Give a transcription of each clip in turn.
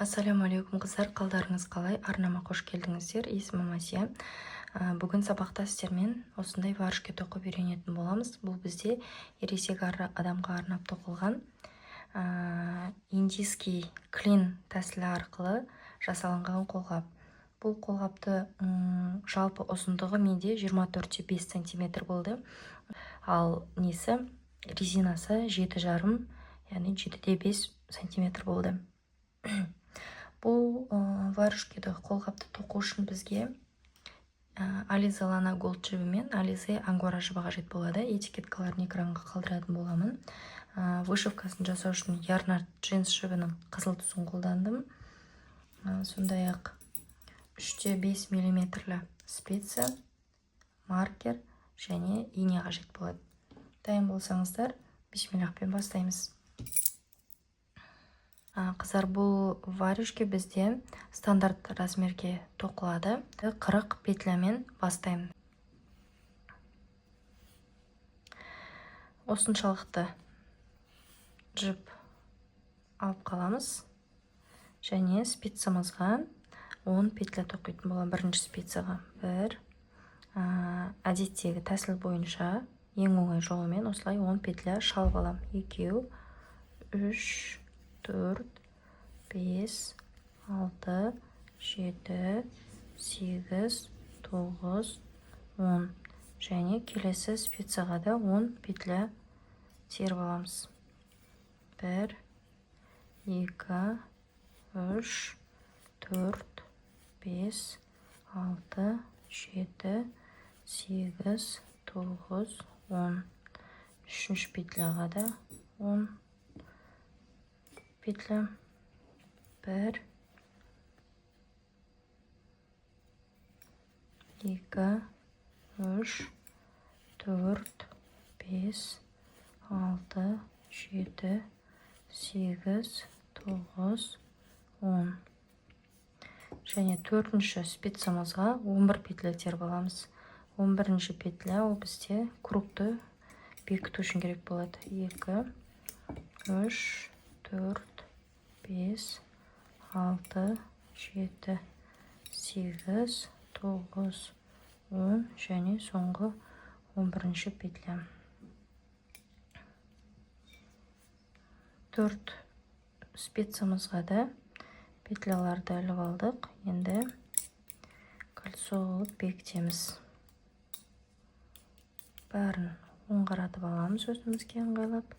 Ассалаумағалейкум қыздар, қалдарыңыз қалай? Арнама қош келдіңіздер. Есімім Асия. Бүгін сабақта сіздермен осындай варежка тоқып үйренетін боламыз. Бұл бізде ересек адамға арнап тоқылған индийский клин тәсілі арқылы жасалынған қолғап. Бұл қолғапты жалпы ұзындығы менде 24-5 см болды. Ал резинасы 7,5, яғни 7,5 см болды. Бұл варежкеді қолғапты тоқу үшін бізге Alize Lana Gold жібі мен Alize Angora жібі қажет болады. Этикеткаларын экранға қалдыратын боламын. Вышивкасын жасау үшін Yarnart джинс жібінің қызыл түсін қолдандым. Сондай-ақ 3,5 мм специя, маркер және ине қажет болады. Дайын болсаңыздар, бисмиллахпен бастаймыз. Қыздар, бұл варежка бізде стандарт размерге тоқылады. 40 петлямен бастаймын. Осыншалықты жіп алып қаламыз. Және спицамызға 10 петля тоқитын боламын. Бірінші спицаға 1. Әдеттегі тәсіл бойынша ең оңай жолымен осылай 10 петля шалып аламын. 2, 3, 4, 5, 6, 7, 8, 9, 10. Және келесі спицаға да 10 петля теріп аламыз. 1, 2, 3, 4, 5, 6, 7, 8, 9, 10. Үшінші петляға да 10 петля. 1, 2, 3, 4, 5, 6, 7, 8, 9, 10. Және төртінші спицамызға 11 петля теріп аламыз. 11-ші петля ол бізде кругты бекіту үшін керек болады. 2, 3, 4, 5, 6, 7, 8, 9, 10 және соңғы 11-ші петля. 4 спицамызға да петляларды іліп алдық. Енді кольцо қылып бекітеміз. Бәрін оңғаратып аламыз өзімізге ыңғайлап.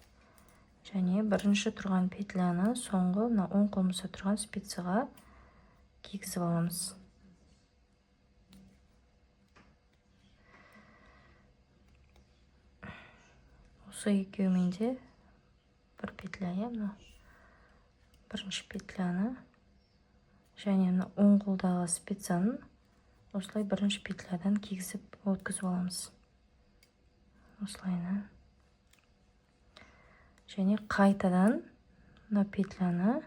Және бірінші тұрған петляны соңғы оң қолымызда тұрған спицаға кигізіп аламыз. Осы екеуімен де бір петля, бірінші петляны және оң қолдағы спицаны осылай бірінші петлядан кигізіп өткізіп аламыз. Осылайна. Және қайтадан петляны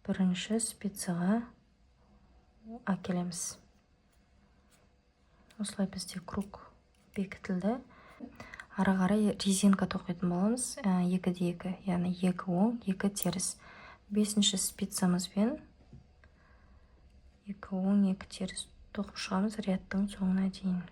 бірінші спицаға әкелеміз. Осылай бізде круг бекітілді. Ары қарай резинка тоқитын боламыз. 2-2, яғни 2 оң, 2 теріс. 5-ші спицамызбен 2 оң, 2 теріс тоқып шығамыз рядтың соңына дейін.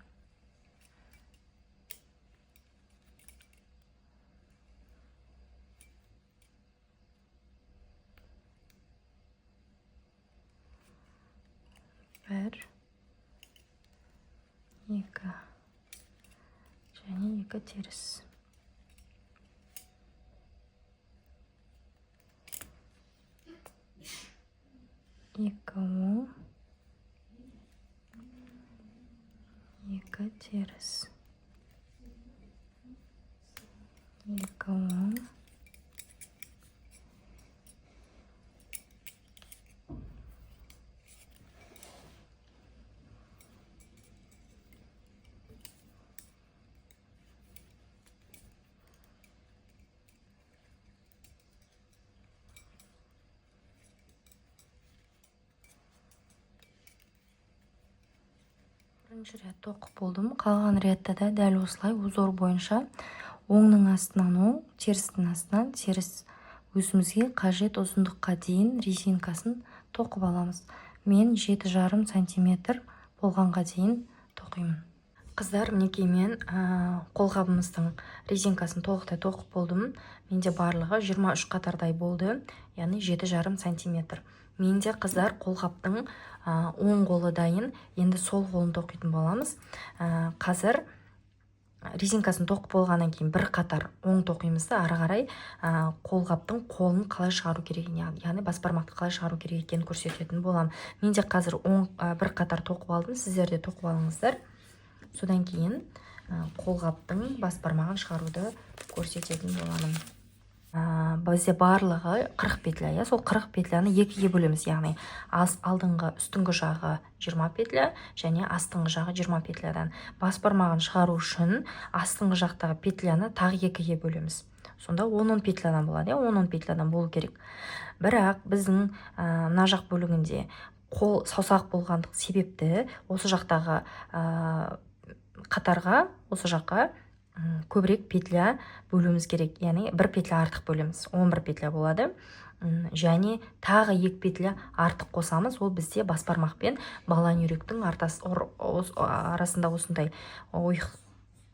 Бір, 2 және 2 теріс. Екі оң, 2 теріс. 2 оң, бірінші ряд тоқып болдым. Қалған рядта да дәл осылай узор бойынша оңның астынан оң, терістің астынан теріс өзімізге қажет ұзындыққа дейін резинкасын тоқып аламыз. Мен 7,5 сантиметр болғанға дейін тоқимын. Қыздар, мінекей мен қолғабымыздың резинкасын толықтай тоқып болдым. Менде барлығы 23 қатардай болды, яғни 7,5 сантиметр. Менде қыздар қолғаптың оң қолы дайын, енді сол қолын тоқитын боламыз. Қазір резинкасын тоқып болғаннан кейін бір қатар оң тоқимыз да, ары қарай қолғаптың қолын қалай шығару керек, яғни бас бармақты қалай шығару керек екенін көрсететін боламын. Мен де қазір бір қатар тоқып алдым, сіздер де тоқып алыңыздар. Содан кейін қолғаптың бас бармағын шығаруды көрсететін боламын. Бізде барлығы 40 петля, сол 40 петляны екіге бөлеміз, яғни алдыңғы үстіңгі жағы 20 петля және астыңғы жағы 20 петлядан. Бас бармағын шығару үшін астыңғы жақтағы петляны тағы екіге бөлеміз. Сонда 10 петлядан болады, 10 петлядан болу керек. Бірақ біздің мына жақ бөлігінде қол саусақ болғандық себепті осы жақтағы қатарға, осы жаққа көбірек петля бөлуіміз керек, яғни бір петля артық бөлеміз, 11 петля болады. Және тағы 2 петля артық қосамыз, ол бізде бас бармақ пен баланүйректің арасында осындай ойық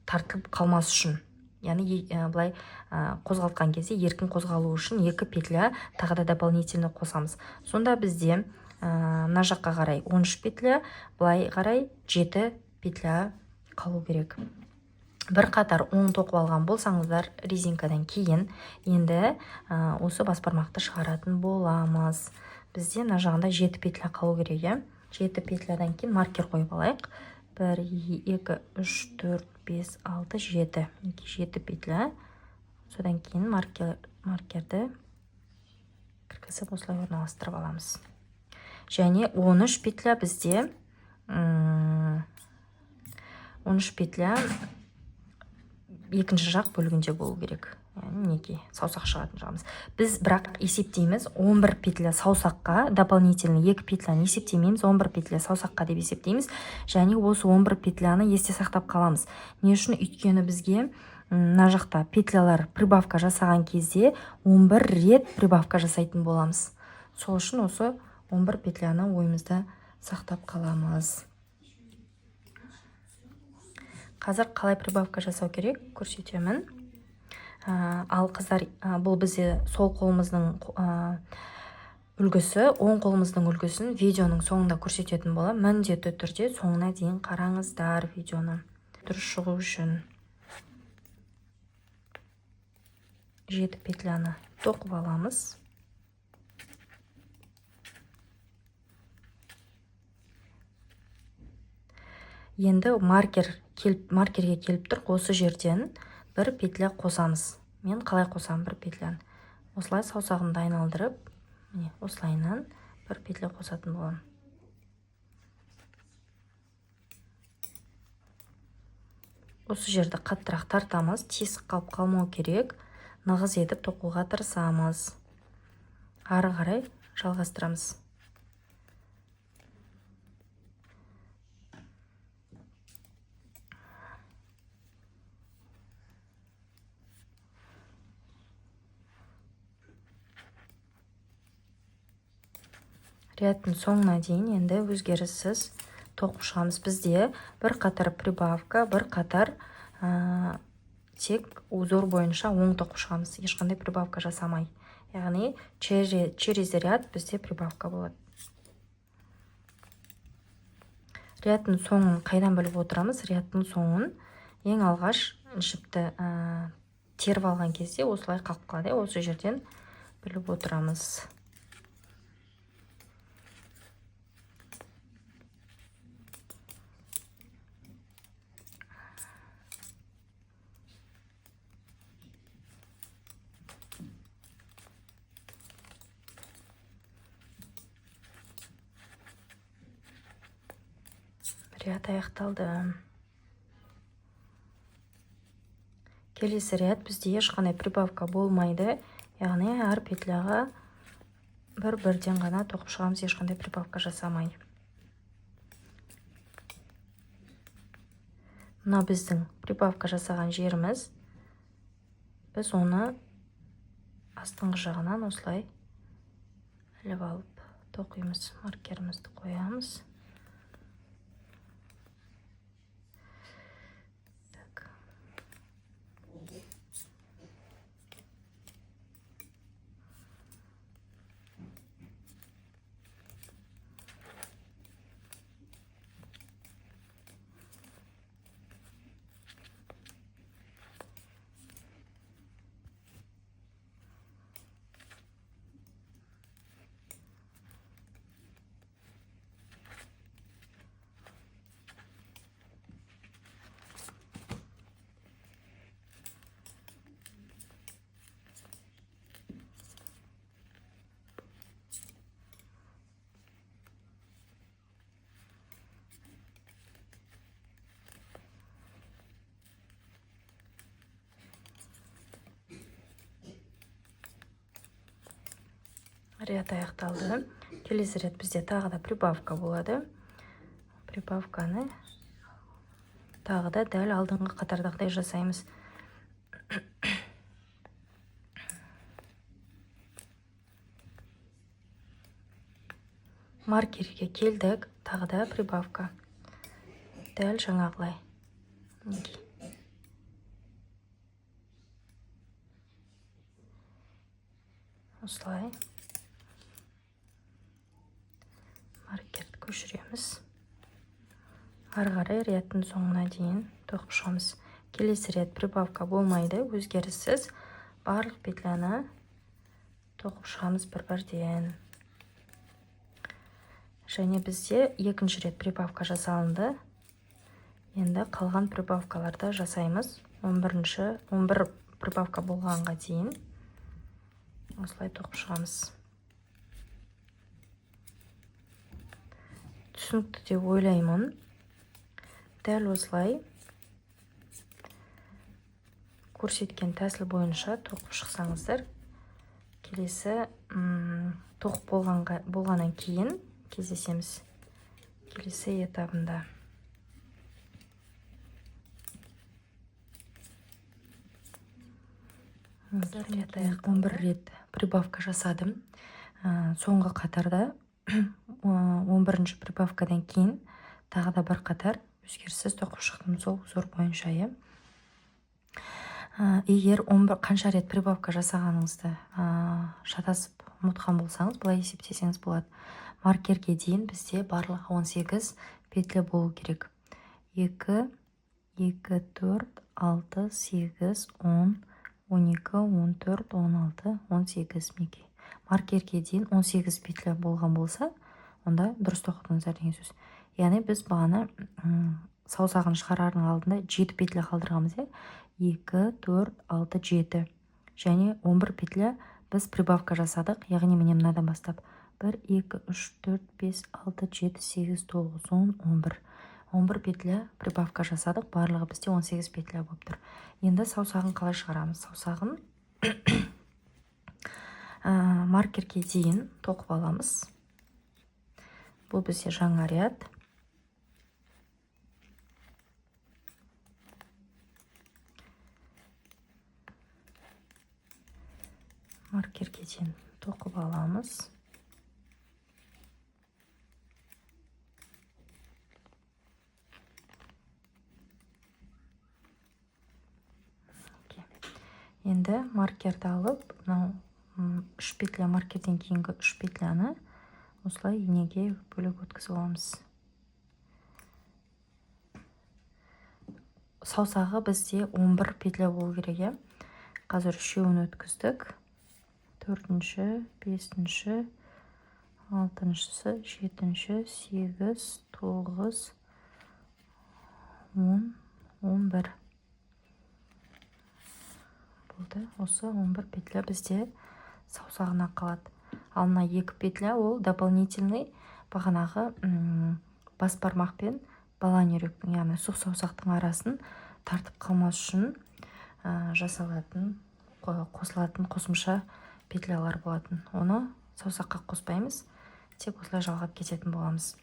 тартылып қалмас үшін, яғни былай қозғалтқан кезде еркін қозғалу үшін 2 петля тағы да дополнительно қосамыз. Сонда бізде мына жаққа қарай 13 петля, былай қарай 7 петля қалу керек. Бір қатар оң тоқып алған болсаңыздар резинкадан кейін, енді осы бас бармақты шығаратын боламыз. Бізде мына жағында 7 петля қалу керек. 7 петлядан кейін маркер қойып алайық. 1, 2, 3, 4, 5, 6, 7. 7 петля. Содан кейін маркерді кіргізіп осылай орналастырып аламыз. Және 13 петля бізде 13 петля екінші жақ бөлігінде болу керек. Мінекей, саусақ шығатын жағымыз. Біз бірақ есептейміз, 11 петля саусаққа, дополнительно 2 петляны есептемейміз, 11 петля саусаққа деп есептейміз. Және осы 11 петляны есте сақтап қаламыз. Не үшін? Өйткені бізге мына жақта петлялар прибавка жасаған кезде 11 рет прибавка жасайтын боламыз. Сол үшін осы 11 петляны ойымызда сақтап қаламыз. Қазір қалай прибавка жасау керек көрсетемін. Ал қыздар, бұл бізде сол қолымыздың үлгісі, оң қолымыздың үлгісін видеоның соңында көрсететін бола. Міндетті түрде соңына дейін қараңыздар видеоны. Дұрыс шығу үшін 7 петляны тоқып аламыз. Енді маркерге келіп тұр, осы жерден бір петля қосамыз. Мен қалай қосам бір петляны? Осылай саусағымды айналдырып, осылайынан бір петля қосатын боламын. Осы жерді қаттырақ тартамыз, тесік қалып қалмау керек. Нығыз етіп тоқуға тырысамыз. Ары қарай жалғастырамыз. Рядтың соңына дейін енді өзгеріссіз тоқып шығамыз. Бізде бір қатар прибавка, бір қатар тек узор бойынша оң тоқып шығамыз. Ешқандай прибавка жасамай. Яғни через ряд бізде прибавка болады. Рядтың соңын қайдан біліп отырамыз? Рядтың соңын ең алғаш жіпті теріп алған кезде осылай қалып қалады. Осы жерден біліп отырамыз. Ряд аяқталды. Келесі ряд бізде ешқандай прибавка болмайды. Яғни әр петляға бір-бірден ғана тоқып шығамыз, ешқандай прибавка жасамай. Мына біздің прибавка жасаған жеріміз. Біз оны астыңғы жағынан осылай іліп алып тоқимыз. Маркерімізді қоямыз. Ряд аяқталды. Келесі рет бізде тағы да прибавка болады. Прибавканы тағы да дәл алдыңғы қатардағыдай жасаймыз. Маркерге келдік, тағы да прибавка. Дәл жаңағылай. Осылай. Маркерді көшіреміз. Ары қарай реттің соңына дейін тоқып шығамыз. Келесі рет прибавка болмайды, өзгеріссіз барлық петляны тоқып шығамыз бір-бірден. Және бізде екінші рет прибавка жасалынды. Енді қалған прибавкаларды жасаймыз. 11 прибавка болғанға дейін осылай тоқып шығамыз. Түсінікті деп ойлаймын. Дәл осылай көрсеткен тәсіл бойынша тоқып шықсаңыздар, келесі тоқып болғаннан кейін кездесеміз. Келесі этабында. 11 рет прибавка жасадым. Соңғы қатарда 11-ші прибавкадан кейін тағы да бір қатар өзгеріссіз тоқып шықтым, сол зор бойынша. Егер қанша рет прибавка жасағаныңызды шатасып ұмытқан болсаңыз, былай есептесеңіз болады. Маркерге дейін бізде барлығы 18 петля болу керек. 2, 2, 4, 6, 8, 10, 12, 14, 16, 18 меке. Маркерге дейін 18 петля болған болса, онда дұрыс тоқтыңыздар деген сөз. Яғни біз бағана саусағын шығарардың алдында 7 петля қалдырғамыз. 2, 4, 6, 7 және 11 петля біз прибавка жасадық. Яғни міне мынадан бастап 1, 2, 3, 4, 5, 6, 7, 8, 9, 10, 11. 11 петля прибавка жасадық. Барлығы бізде 18 петля болып тұр. Енді саусағын қалай шығарамыз? Саусағын маркерге дейін тоқып аламыз. Бұл бізде жаңа ряд. Маркерге дейін тоқып аламыз. Енді маркерді алып, 3 петля маркерден кейінгі 3 петляны осылай инеге бөліп өткізіп аламыз. Саусағы бізде 11 петля болу керек. Қазір 3-еуін өткіздік. 4-ші, 5-ші, 6-шысы, 7-ші, 8, 9, 10, 11. Болды. Осы 11 петля бізде саусағына қалады. Алына 2 петля ол дополнительный бағанағы бас бармақ пен баланеректің, яғни сұқ саусақтың арасын тартып қалмас үшін жасалатын, қосылатын қосымша петлялар болатын. Оны саусаққа қоспаймыз, тек осылай жалғап кететін боламыз.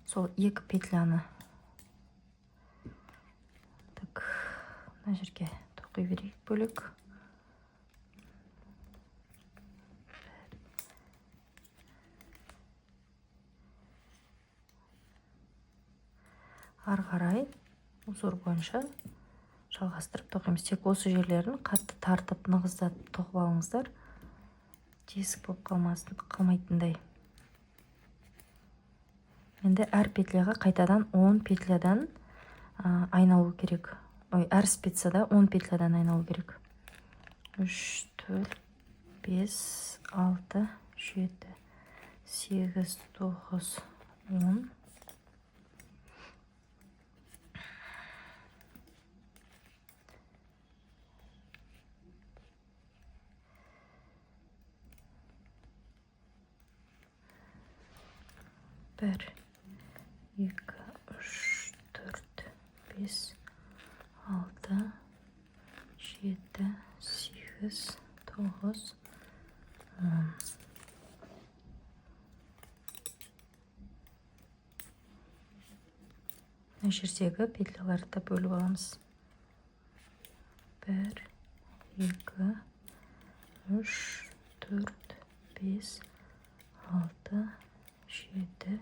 Сол 2 петляны мына жерге тоқи берейік бөлек. ары қарай узор бойынша жалғастырып тоқимыз. Тек осы жерлерін қатты тартып нығыздатып тоқып алыңыздар, тесік болып қалмайтындай. Енді әр петляға қайтадан 10 петлядан айналу керек. Әр спицада 10 петлядан айналу керек. 3, 4, 5, 6, 7, 8, 9, 10. Bir, 2, 3, 4, 5, 6, 7, 8, 9, 10. Мына жердегі петляларды бөліп аламыз. 1, 2, 3, 4, 5, 6, 7,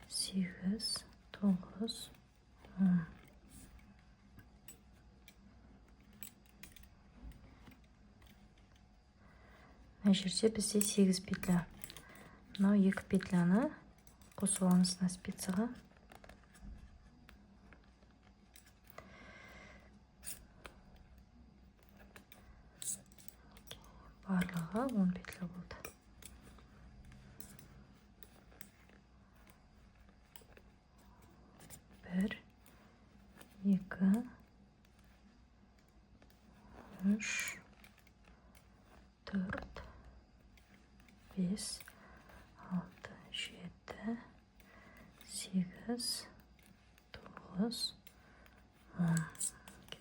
8, 9, 10. Мына жерде бізде 8 петля. Мынау 2 петляны қосып аламыз мына спицаға. Барлығы 10 петля болды. Bir, 2, 3, 4, 5, 6, 7, 8, 9, 10.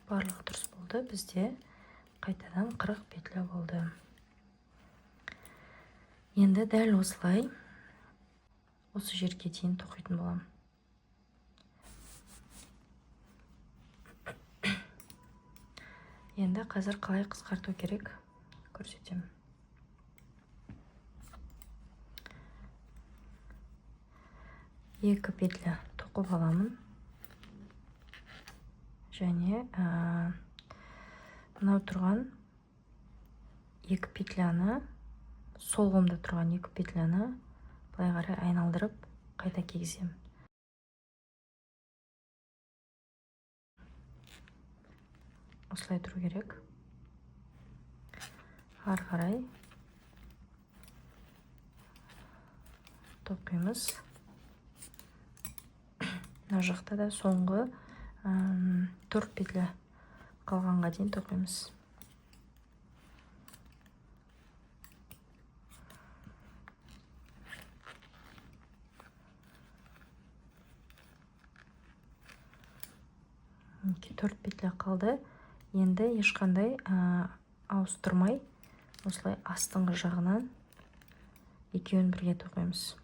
Барлығы дұрыс болды. Бізде қайтадан 40 петля болды. Енді дәл осылай осы жерге дейін тоқитын боламын. Енді қазір қалай қысқарту керек көрсетемін. Екі петля тоқып аламын. Және мынау тұрған 2 петляны, сол қолымда тұрған 2 петляны былай қарай айналдырып қайта кигіземін. Осылай тұру керек. Ары қарай тоқимыз. Мына жақта да соңғы 4 петля қалғанға дейін тоқимыз. Төрт петля қалды. Енді ешқандай ауыстырмай, осылай астыңғы жағынан екеуін бірге тоқимыз.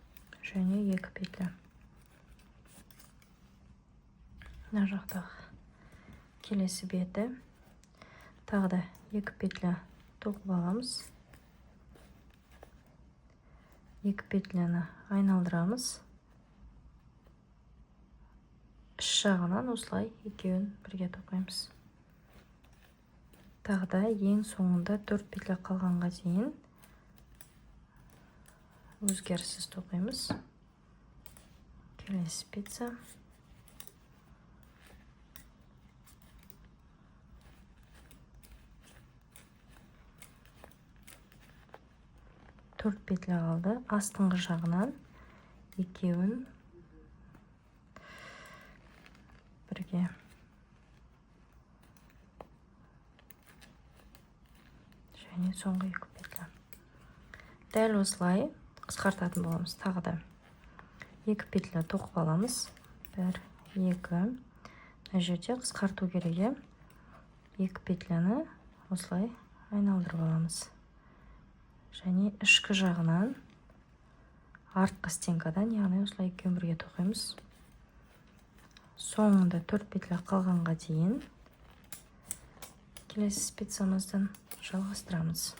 Және 2 петля. Мына жақтағы келесі беті. Тағы да 2 петля тоқып аламыз. 2 петляны айналдырамыз. Іш жағынан осылай екеуін бірге тоқимыз. Тағы да ең соңында 4 петля қалғанға дейін өзгеріссіз тоқимыз. Келесі спица. Төрт петля қалды. Астыңғы жағынан екеуін бірге. Және соңғы 2 петля. Дәл осылай қысқартатын боламыз. Тағы да 2 петля тоқып аламыз. 1, 2. Мына жерде қысқарту керек. 2 петляны осылай айналдырып аламыз. Және ішкі жағынан артқы стенкадан, яғни осылай екеуін бірге тоқимыз. Соңында 4 петля қалғанға дейін келесі спицамыздан жалғастырамыз.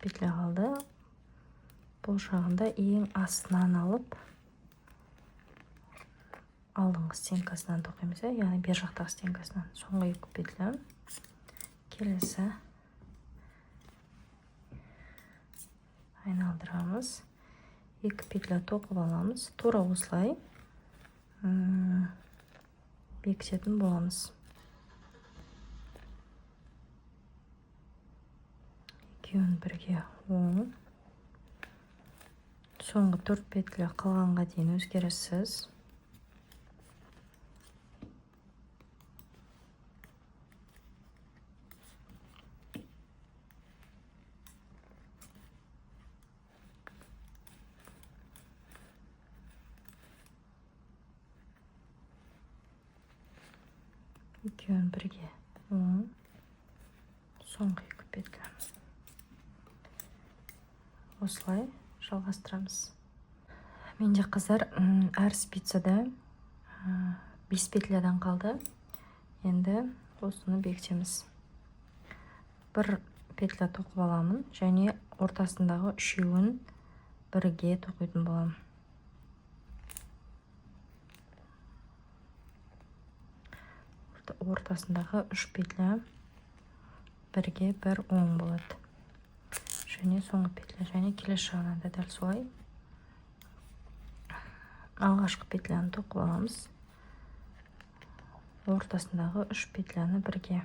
петля қалды. Бұл жағында ең астынан алып алдыңғы стенкасынан тоқимыз, яғни бер жақтағы стенкасынан. Соңғы 2 петля. Келесі айналдырамыз. 2 петля тоқып аламыз. Тура осылай бекітетін боламыз. Екеуін бірге оң. Соңғы 4 петля қалғанға дейін өзгеріссіз. Екеуін бірге оң. Соңғы 2 петля. Осылай жалғастырамыз. Менде қыздар әр спицада 5 петлядан қалды. Енді осыны бекітеміз. 1 петля тоқып аламын және ортасындағы 3-еуін бірге тоқитын боламын. Ортасындағы 3 петля бірге бір оң болады. Және соңғы петля, және келесі жағынан да дәл солай. Алғашқы петляны тоқып аламыз. Ортасындағы 3 петляны бірге.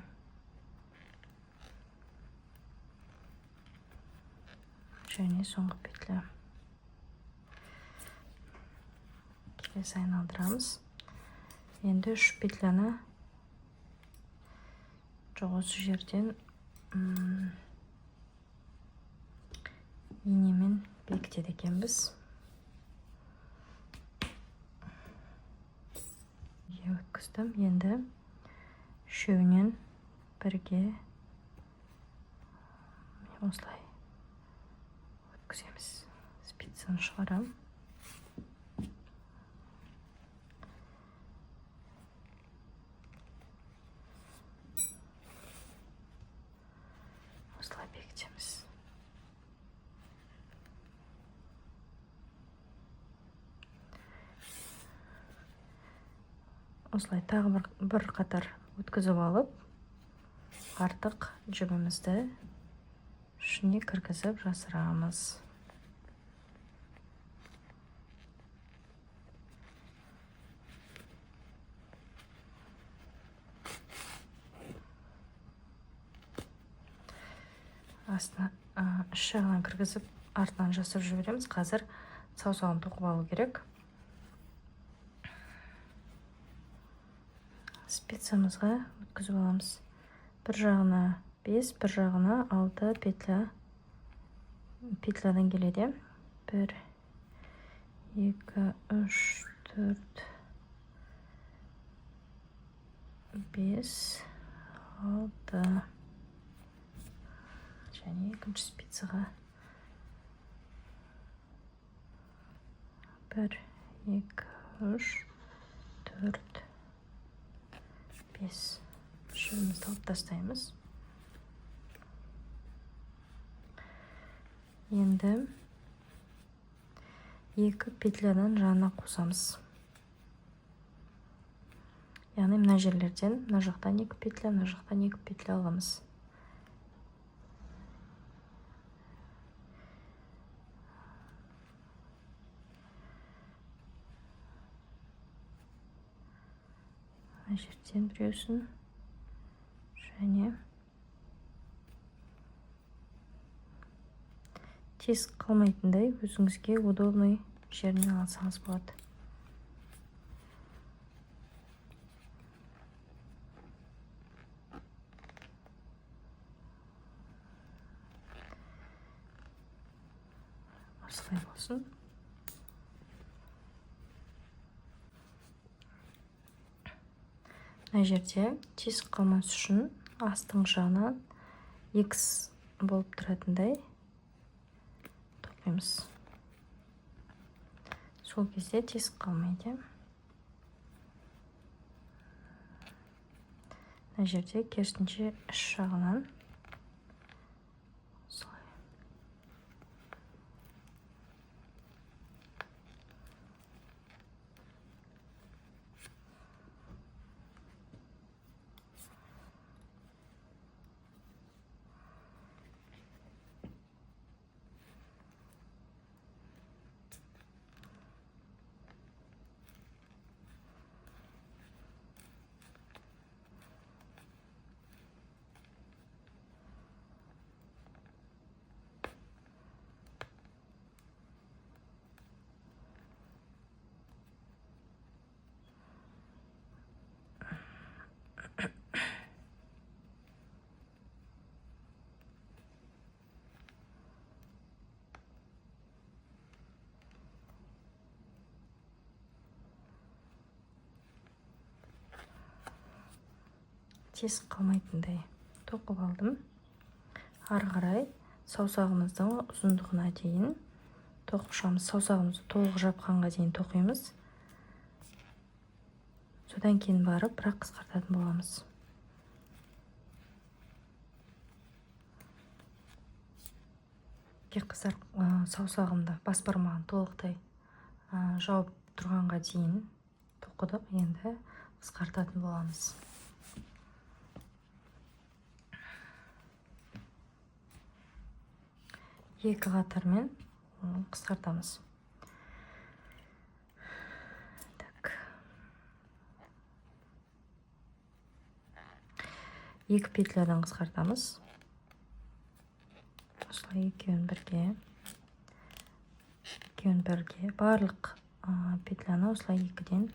Және соңғы петля. Келесі айналдырамыз. Енді 3 петляны осы жерден инемен бекітеді екенбіз. Өткіздім. Енді 3-еуінен бірге осылай өткіземіз. Спицаны шығарам. Осылай бекітеміз. Осылай тағы бір қатар өткізіп алып, артық жібімізді ішіне кіргізіп жасырамыз. Астына іш жағынан кіргізіп, артынан жасып жібереміз. Қазір саусағын тоқып алу керек. Спицамызға өткізіп аламыз. Бір жағына 5, бір жағына 6 петлядан келеді. 1, 2, 3, 4, 5, 6. Және екінші спицаға 1, 2, 3, 4, 5 шыбымызды алып тастаймыз. Енді 2 петлядан жанына қосамыз. Яғни мына жерлерден, мына жақтан 2 петля, мына жақтан 2 петля аламыз. Жерден біреусін және тесік қалмайтындай өзіңізге удобный жерінен алсаңыз болады. Осылай болсын. Мына жерде тесік қалмас үшін астың жағынан X болып тұратындай тоқимыз. Сол кезде тесік қалмайды. Мына жерде керісінше іш жағынан тесік қалмайтындай тоқып алдым. Ары қарай саусағымыздың ұзындығына дейін тоқып шығамыз. Саусағымызды толық жапқанға дейін тоқимыз. Содан кейін барып бірақ қысқартатын боламыз. Қыздар, саусағымды бас бармағын толықтай жауып тұрғанға дейін тоқыдық. Енді қысқартатын боламыз. Екі қатармен қысқартамыз. Екі петлядан қысқартамыз. Осылай екеуін бірге барлық петляны осылай екіден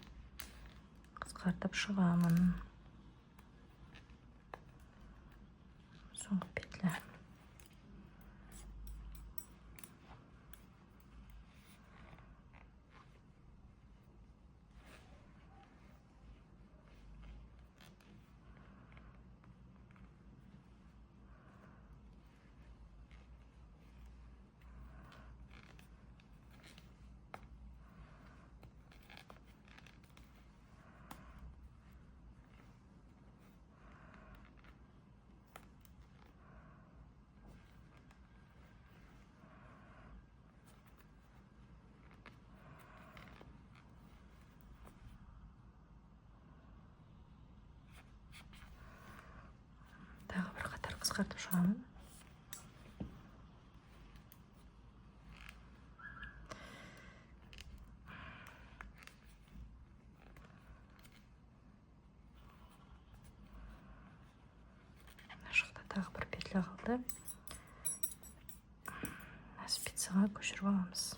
қысқартып шығамын. Соңғы петля. Тағы бір қатар қысқартып шығамын. Жақта тағы бір петля қалды. Спицаға көшіріп аламыз.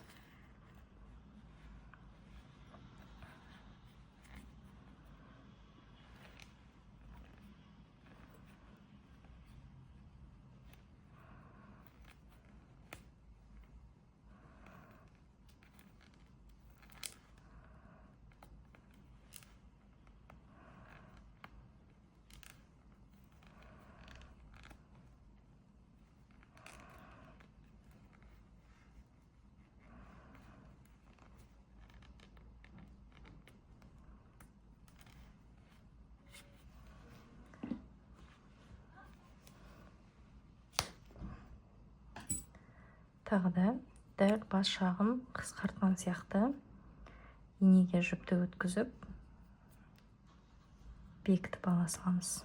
Тағы да дәл бас жағын қысқартқан сияқты инеге жіпті өткізіп бекітіп ала саламыз.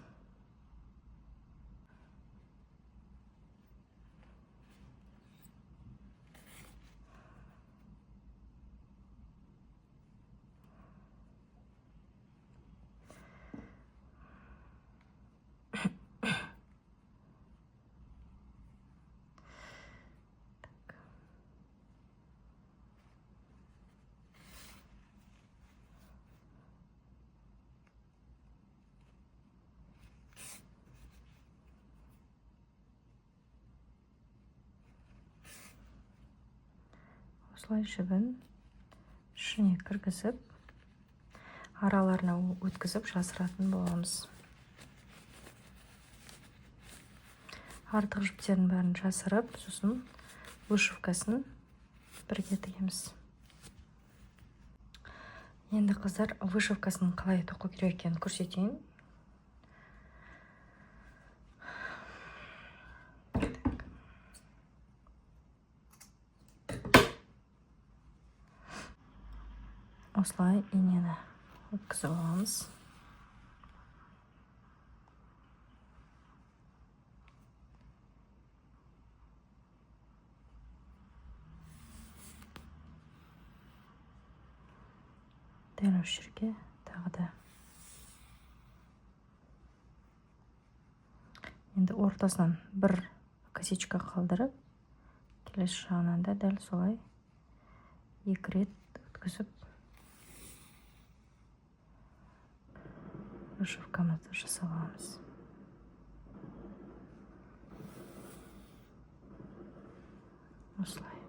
Осылай жібін ішіне кіргізіп, араларына өткізіп жасыратын боламыз. Артық жіптерін бәрін жасырып, сосын вышивкасын бірге тігеміз. Енді қыздар, вышивкасын қалай тоқу керек екенін көрсетейін. Осылай инені өткізіп аламыз. Дәл осы жерге тағы да. Енді ортасынан бір косичка қалдырып, келесі жағынан да дәл солай екі рет өткізіп вышивкамызды жасап аламыз. Осылай.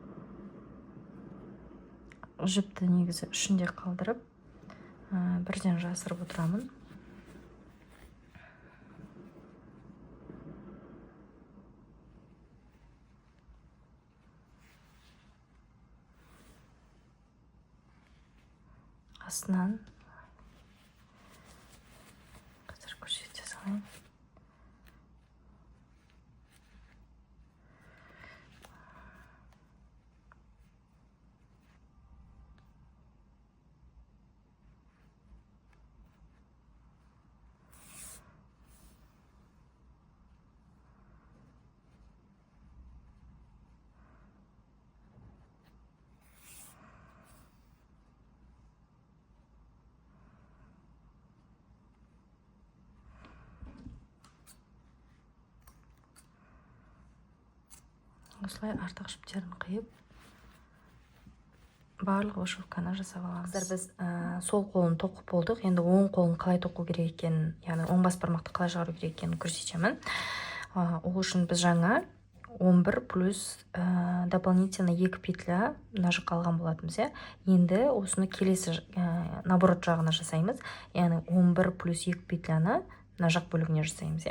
Жіпті негізі ішінде қалдырып, бірден жасырып отырамын. астынан қазір көрсете салайын. Осылай артық жіптерін қиып, барлық вышивканы жасап аламыз. Қазір біз сол қолын тоқып болдық. Енді оң қолын қалай тоқу керек екенін, яғни оң бас бармақты қалай шығару керек екенін көрсетемін. Ол үшін біз жаңа 11 плюс дополнительно 2 петля мына жаққа алған болатынбыз. Енді осыны келесі наоборот жағына жасаймыз. Яғни 11 плюс 2 петляны мына жақ бөлігіне жасаймыз.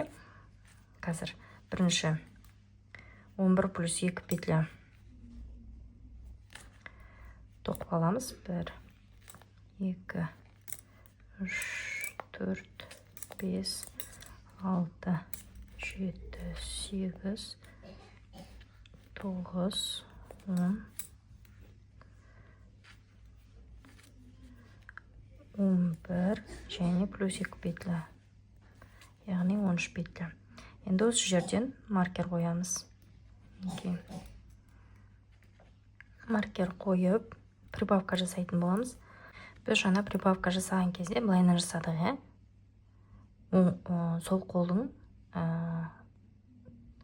Қазір бірінші 11 плюс 2 петля тоқып аламыз. 1, 2, 3, 4, 5, 6, 7, 8, 9, 10, 11 және плюс 2 петля, яғни 13 петля. Енді осы жерден маркер қоямыз. Маркер қойып, прибавка жасайтын боламыз. Біз жаңа прибавка жасаған кезде былайынан жасадық. Сол қолдың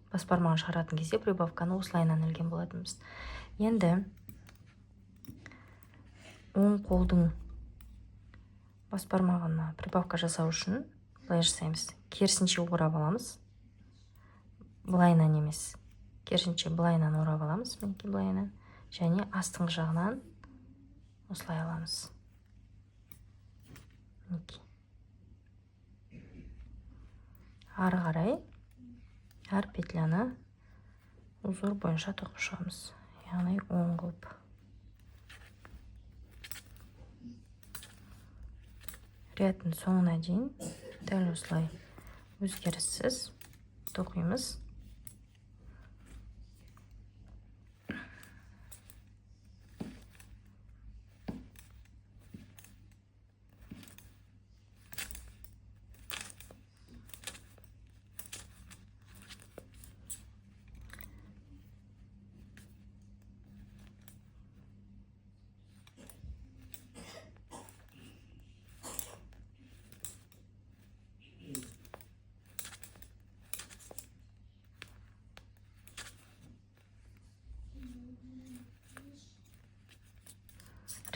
бас бармағын шығаратын кезде прибавканы осылайынан ілген болатынбыз. Енді оң қолдың бас бармағына прибавка жасау үшін былай жасаймыз. Керісінше орап аламыз. Былайынан емес. Керісінше былайынан орап аламыз. Мінекей былайынан. Және астыңғы жағынан осылай аламыз. Мінекей. Ары қарай әр петляны узор бойынша тоқып шығамыз. Яғни оң қылып. Рядтың соңына дейін дәл осылай өзгеріссіз тоқимыз.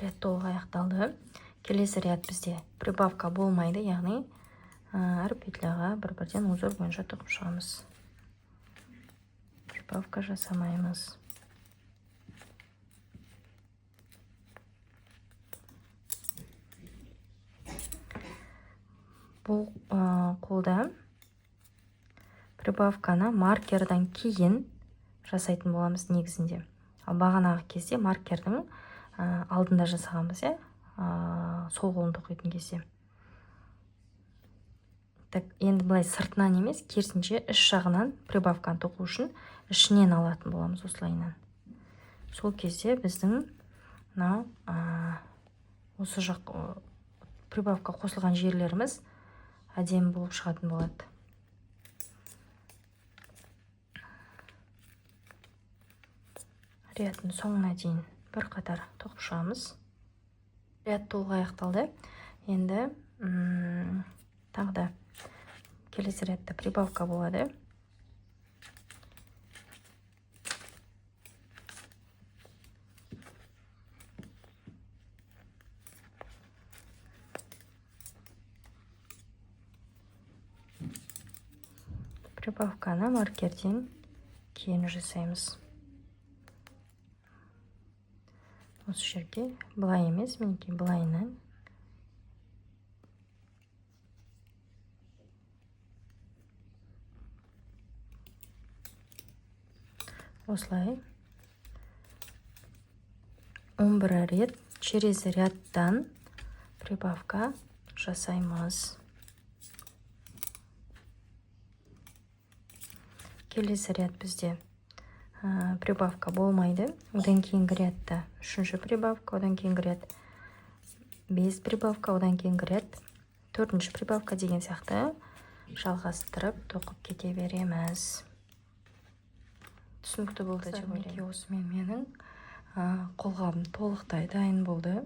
Ряд толық аяқталды. Келесі ряд бізде прибавка болмайды, яғни әр петляға бір-бірден узор бойынша тоқып шығамыз. Прибавка жасамаймыз. Бұл қолда прибавканы маркердан кейін жасайтын боламыз негізінде. Ал бағанағы кезде маркердің алдында жасағанбыз, сол қолын тоқитын кезде. Енді былай сыртынан емес, керісінше іш жағынан прибавканы тоқу үшін ішінен алатын боламыз осылайынан. Сол кезде біздің осы жақ прибавка қосылған жерлеріміз әдемі болып шығатын болады. Рядтың соңына дейін бір қатар тоқып шығамыз. Ряд толық аяқталды. Енді тағы да келесі рядта прибавка болады. Прибавканы маркерден кейін жасаймыз. Осы жерге былай емес, мінекей былайынан. Осылай 11 рет через рядтан прибавка жасаймыз. Келесі ряд бізде прибавка болмайды. Одан кейінгі рядта 3-ші прибавка, одан кейінгі ряд 5 прибавка, одан кейінгі ряд 4-ші прибавка деген сияқты жалғастырып тоқып кете береміз. Түсінікті болды деп ойлаймын. Осымен менің қолғабым толықтай дайын болды.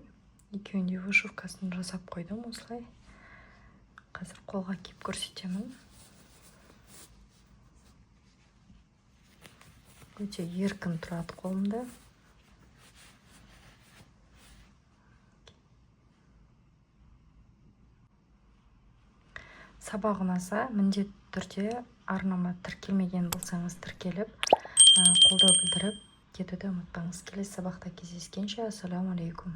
Екеуінде вышивкасын жасап қойдым осылай. Қазір қолға киіп көрсетемін. Өте еркін тұрады қолымда. Сабақ ұнаса, міндетті түрде арнама тіркелмеген болсаңыз тіркеліп, қолдау білдіріп кетуді ұмытпаңыз. Келесі сабақта кездескенше, ассаламу алейкум.